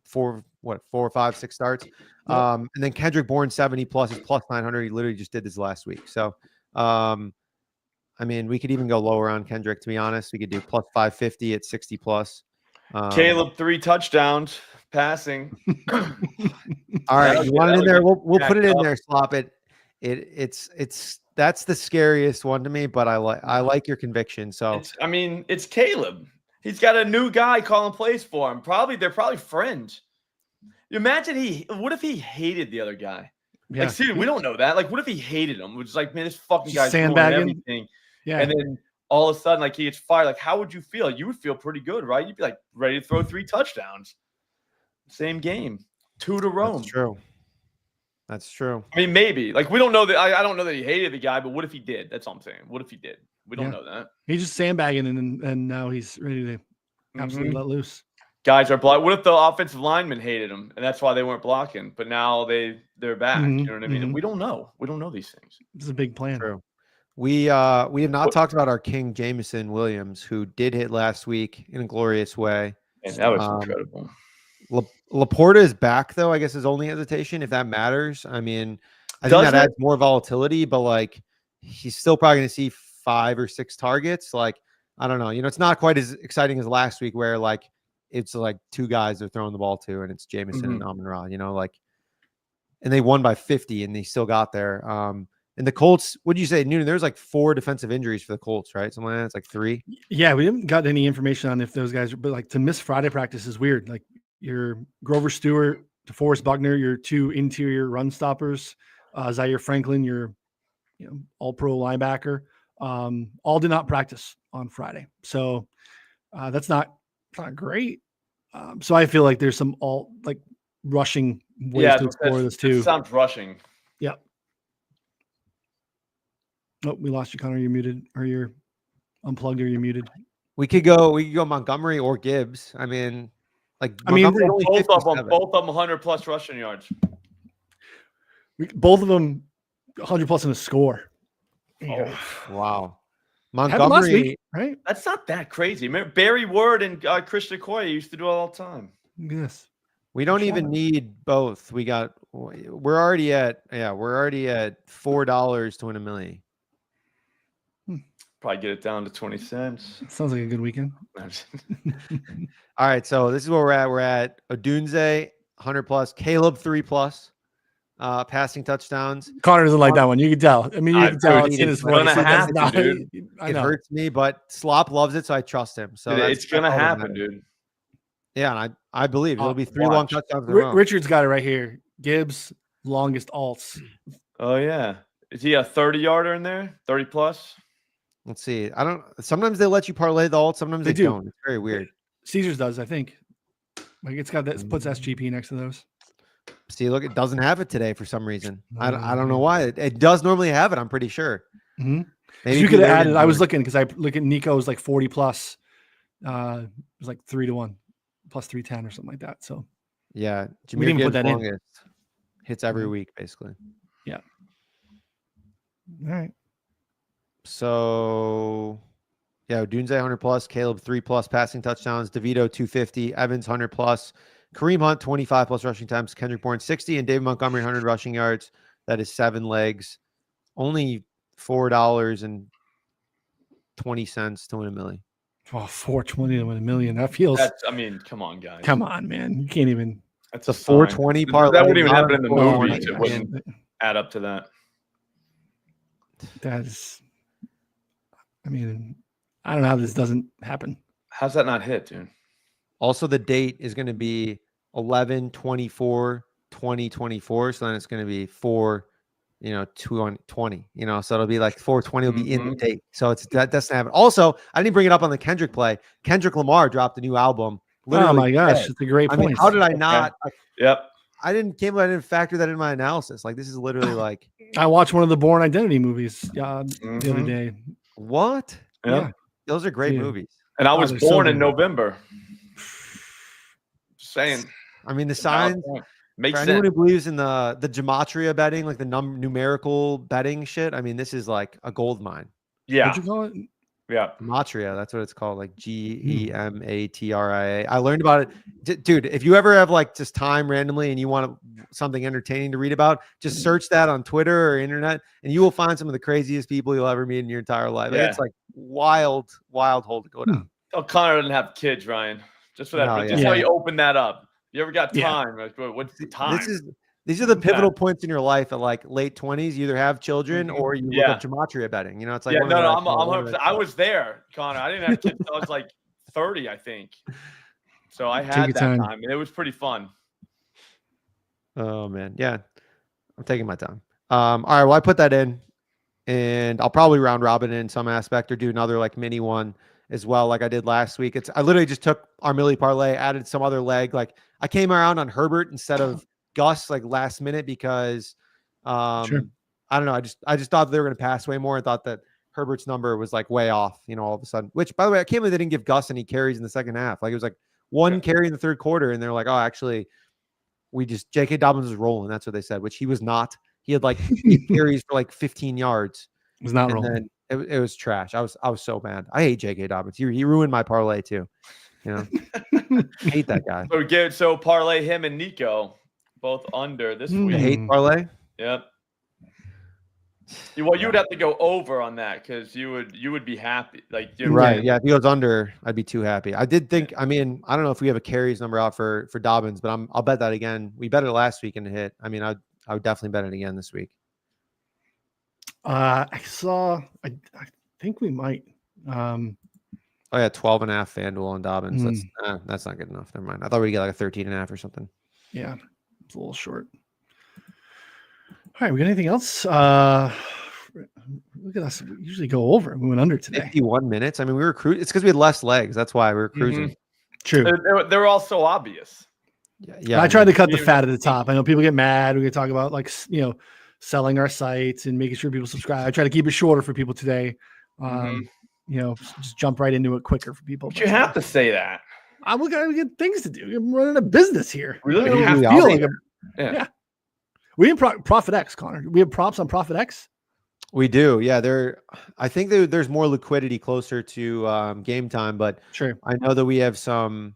4 or 5, 6 starts. Yep. And then Kendrick Bourne 70+ is +900. He literally just did this last week. So, I mean, we could even go lower on Kendrick, to be honest. We could do +550 at 60+. Caleb 3 touchdowns passing. All right, you want it in there? We'll put it in there. Slop it. It's that's the scariest one to me, but I like your conviction. So it's Caleb. He's got a new guy calling plays for him. They're probably friends. You imagine what if he hated the other guy? Yeah. Like, seriously, we don't know that. Like, what if he hated him? Which is like, man, this fucking guy's doing sandbagging everything. Yeah. And then all of a sudden, like, he gets fired. Like, how would you feel? You would feel pretty good, right? You'd be like ready to throw 3 touchdowns. Same game. 2 to Rome. That's true. I mean, maybe. Like, we don't know that. I don't know that he hated the guy, but what if he did? That's all I'm saying. What if he did? We don't know that. He's just sandbagging, and now he's ready to absolutely let loose. Guys are blocked. What if the offensive linemen hated him, and that's why they weren't blocking? But now they're back. You know what I mean? We don't know. We don't know these things. This is a big plan. True. We have not talked about our King Jameson Williams, who did hit last week in a glorious way. And that was incredible. Laporta is back, though. I guess his only hesitation, if that matters. I mean, I think that adds more volatility, but like he's still probably going to see 5 or 6 targets. Like, I don't know. You know, it's not quite as exciting as last week, where like it's like 2 guys they're throwing the ball to, and it's Jameson and Amon-Ra. You know, like, and they won by 50, and they still got there. And the Colts, what did you say, Noonan? There's like 4 defensive injuries for the Colts, right? Something like that. It's like 3. Yeah, we haven't got any information on if those guys, but like to miss Friday practice is weird. Like your Grover Stewart, DeForest Buckner, your 2 interior run stoppers, Zaire Franklin, your all-pro linebacker, all did not practice on Friday. So that's not great. So I feel like there's some rushing ways to explore this too. It sounds rushing. Yeah. Oh, we lost you, Connor. You're muted, or you're unplugged, or you're muted. We could go Montgomery or Gibbs. I mean, both of them 100+ rushing yards. Both of them 100+ in a score. Oh, wow. Montgomery, week, right? That's not that crazy. Remember Barry Ward and Christian Okoye used to do it all the time. Yes. We don't even need both. We're already at $4 to win $1 million. Probably get it down to 20 cents. Sounds like a good weekend. All right, so this is where we're at. We're at Odunze 100+, Caleb 3+, passing touchdowns. Connor doesn't like that one. You can tell. I mean, you can tell it's in his voice. It hurts me, but Slop loves it, so I trust him. So it's gonna happen, dude. Yeah, and I believe it'll be 3 long touchdowns in a row. Richard's got it right here. Gibbs, longest alts. Oh yeah, is he a 30-yarder in there? 30+? Let's see. Sometimes they let you parlay the alt. Sometimes they don't. It's very weird. Caesars does, I think. Like it's got that, puts SGP next to those. See, look, it doesn't have it today for some reason. I don't know why. It does normally have it. I'm pretty sure. Maybe you could have added. I was looking because I look at Nico's like 40+. It was like 3-1, +310 or something like that. So yeah, we didn't put that in. Hits every week basically. Yeah. All right. So, yeah, Dunze 100+, Caleb 3+ passing touchdowns, DeVito 250, Evans 100+, Kareem Hunt 25+ rushing times, Kendrick Bourne 60, and David Montgomery 100 rushing yards. That is 7 legs. Only $4.20 to win $1 million. Oh, $4.20 to win $1 million. That feels. Come on, guys. Come on, man. You can't even. That's a 420 parlay. That wouldn't even happen in the movies. It wouldn't add up to that. That is. I mean, I don't know how this doesn't happen. How's that not hit, dude? Also, the date is going to be 11/24/2024. So then it's going to be 4/20. So it'll be like 420 will be in the date. So that doesn't happen. Also, I didn't bring it up on the Kendrick play. Kendrick Lamar dropped a new album. Oh my gosh, it's a great point. I mean, how did I not? Yep. I didn't factor that in my analysis. Like, this is literally like. I watched one of the Bourne Identity movies the other day. What? Yeah. Those are great movies. And I was born in November. Just saying. I mean, the signs. Makes sense. Anyone who believes in the gematria betting, like the numerical betting shit, I mean, this is like a gold mine. Yeah. What'd you call it? Yeah. Gematria, that's what it's called, like Gematria. I learned about it. Dude, if you ever have like just time randomly and you want something entertaining to read about, just search that on Twitter or internet and you will find some of the craziest people you'll ever meet in your entire life. Like, Yeah. it's like wild hole to go down. Oh, Connor doesn't have kids, Ryan. Just for that, No, just how you open that up. You ever got time? Like, what's the time? These are the pivotal points in your life at like late 20s. You either have children or you look up gematria betting. You know, it's like I'm 100%. I was there, Connor. I didn't have kids until I was like 30, I think. So I had that time, and it was pretty fun. Oh man, yeah, I'm taking my time. All right, well, I put that in, and I'll probably round robin in some aspect or do another like mini one as well, like I did last week. I literally just took our Millie parlay, added some other leg. Like I came around on Herbert instead of Gus like last minute because I don't know. I just thought they were going to pass way more. I thought that Herbert's number was like way off, you know, all of a sudden, which by the way, I can't believe they didn't give Gus any carries in the second half. Like it was like one carry in the third quarter. And they're like, oh, actually J.K. Dobbins was rolling. That's what they said, which he was not. He had like 8 carries for like 15 yards. It was not rolling. Then it was trash. I was so mad. I hate J.K. Dobbins. He ruined my parlay too. You know, I hate that guy. So parlay him and Nico both under this week. The hate parlay. Yep. Well, you would have to go over on that because you would be happy. Like right. Yeah. If he goes under, I'd be too happy. I did think, I mean, I don't know if we have a carries number out for Dobbins, but I'll bet that again. We bet it last week and it hit. I mean, I would definitely bet it again this week. I think we might. Oh yeah, 12.5 FanDuel on Dobbins. That's not good enough. Never mind. I thought we'd get like a 13.5 or something. Yeah, it's a little short. All right, we got anything else? Look at us. We usually go over. We went under today. 51 minutes. I mean, we were cruising. It's because we had less legs. That's why we were cruising. True. They were all so obvious. Yeah. I tried to cut the fat at the top. I know people get mad. We could talk about like, you know, selling our sites and making sure people subscribe. I try to keep it shorter for people today. You know, just jump right into it quicker for people. But you have to say that. I'm looking at things to do. I'm running a business here. Really? Yeah. We have Profit X, Connor. We have props on Profit X. We do. Yeah. I think there's more liquidity closer to game time, but sure. I know that we have some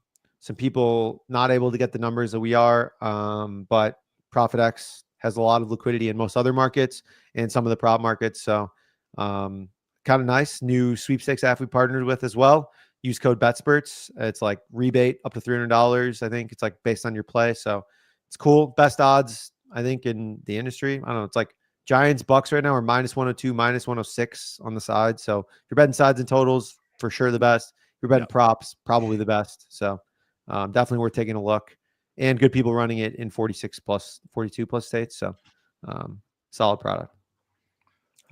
people not able to get the numbers that we are. But Profit X has a lot of liquidity in most other markets and some of the prop markets. So kind of nice. New sweepstakes app we partnered with as well. Use code BetSperts. It's like rebate up to $300. I think it's like based on your play. So it's cool. Best odds, I think, in the industry. I don't know. It's like Giants Bucks right now are -102, -106 on the side. So if you're betting sides and totals, for sure the best. If you're betting props, probably the best. So definitely worth taking a look. And good people running it in 42 plus states. So solid product.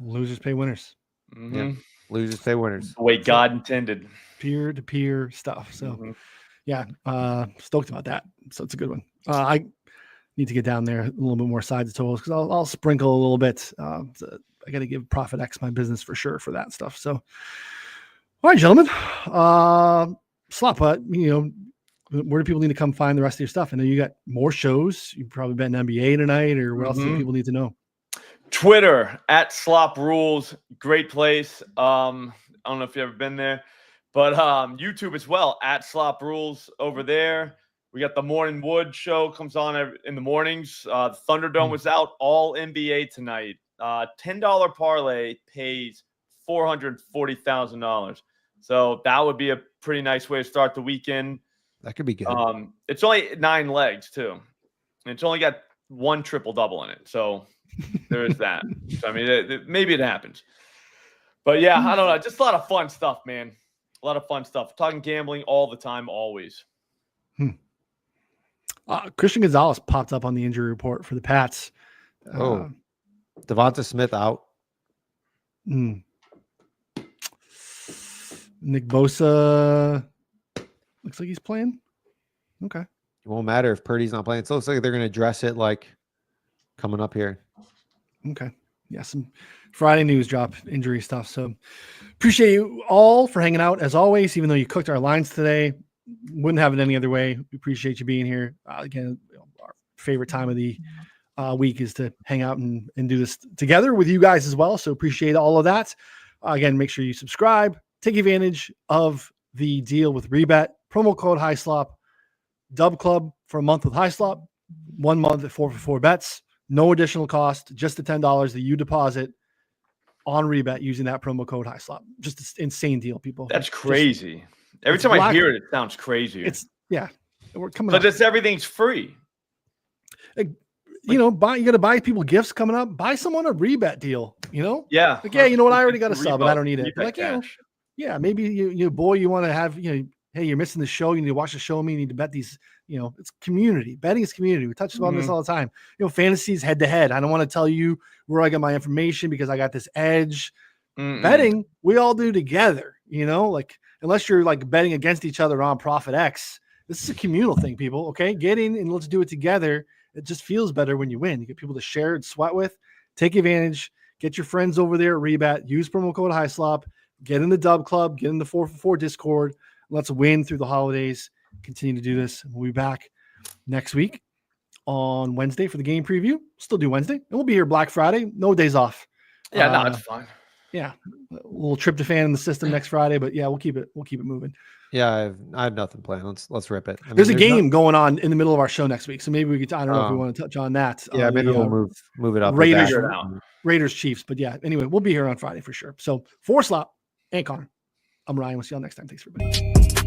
Losers pay winners. Yeah. Losers pay winners. The way God intended. Peer-to-peer stuff. So yeah, stoked about that. So it's a good one. I need to get down there a little bit more sides of totals because I'll sprinkle a little bit. I got to give Profit X my business for sure for that stuff. So, all right, gentlemen, Slop, you know, where do people need to come find the rest of your stuff? I know you got more shows. You probably bet in NBA tonight, or what else do people need to know? Twitter at Slop Rules, great place. I don't know if you've ever been there, but YouTube as well at Slop Rules over there. We got the Morning Wood show comes on in the mornings. The Thunderdome was out all NBA tonight. $10 parlay pays $440,000. So that would be a pretty nice way to start the weekend. That could be good. It's only 9 legs too. And it's only got 1 triple-double in it. So there is that. So, I mean, maybe it happens. But yeah, I don't know. Just a lot of fun stuff, man. A lot of fun stuff. Talking gambling all the time, always. Christian Gonzalez popped up on the injury report for the Pats. Devonta Smith out. Nick Bosa looks like he's playing. Okay. It won't matter if Purdy's not playing. It looks like they're going to address it like coming up here. Okay. Yeah, some Friday news drop injury stuff. So appreciate you all for hanging out as always, even though you cooked our lines today. Wouldn't have it any other way. We appreciate you being here. Again, our favorite time of the week is to hang out and do this together with you guys as well. So appreciate all of that. Again, make sure you subscribe, take advantage of the deal with Rebet. Promo code HighSlop. Dub Club for a month with HighSlop. 1 month at 4 for 4 bets. No additional cost. Just the $10 that you deposit on Rebet using that promo code HighSlop. Just an insane deal, people. That's crazy. Every time I hear it, it sounds crazy. We're coming but up. just everything's free. You know, you got to buy people gifts coming up. Buy someone a Rebet deal. You know, Yeah. like, yeah, you know what? I already got a sub, and I don't need it. Rebet Like, cash. yeah, maybe you want to have, you know, hey, you're missing the show. You need to watch the show. You need to bet these. You know, it's community. Betting is community. We touch on this all the time. You know, fantasies head to head. I don't want to tell you where I got my information because I got this edge. Betting, we all do together. You know, like unless you're like betting against each other on Profit X, this is a communal thing, people. Okay, get in and let's do it together. It just feels better when you win. You get people to share and sweat with. Take advantage. Get your friends over there at Rebet. Use promo code HighSlop. Get in the Dub Club. Get in the 4 for 4 Discord. Let's win through the holidays. Continue to do this. We'll be back next week on Wednesday for the game preview. Still do Wednesday. And we'll be here Black Friday. No days off. Yeah, no, it's fine. Yeah. A little tryptophan in the system next Friday, but yeah, we'll keep it moving. Yeah, I have nothing planned. Let's rip it. There's a game going on in the middle of our show next week. So maybe we could, I don't know if we want to touch on that. Yeah, maybe we'll move it up. Raiders Chiefs. But yeah, anyway, we'll be here on Friday for sure. So for Slop and Connor, I'm Ryan. We'll see y'all next time. Thanks, everybody.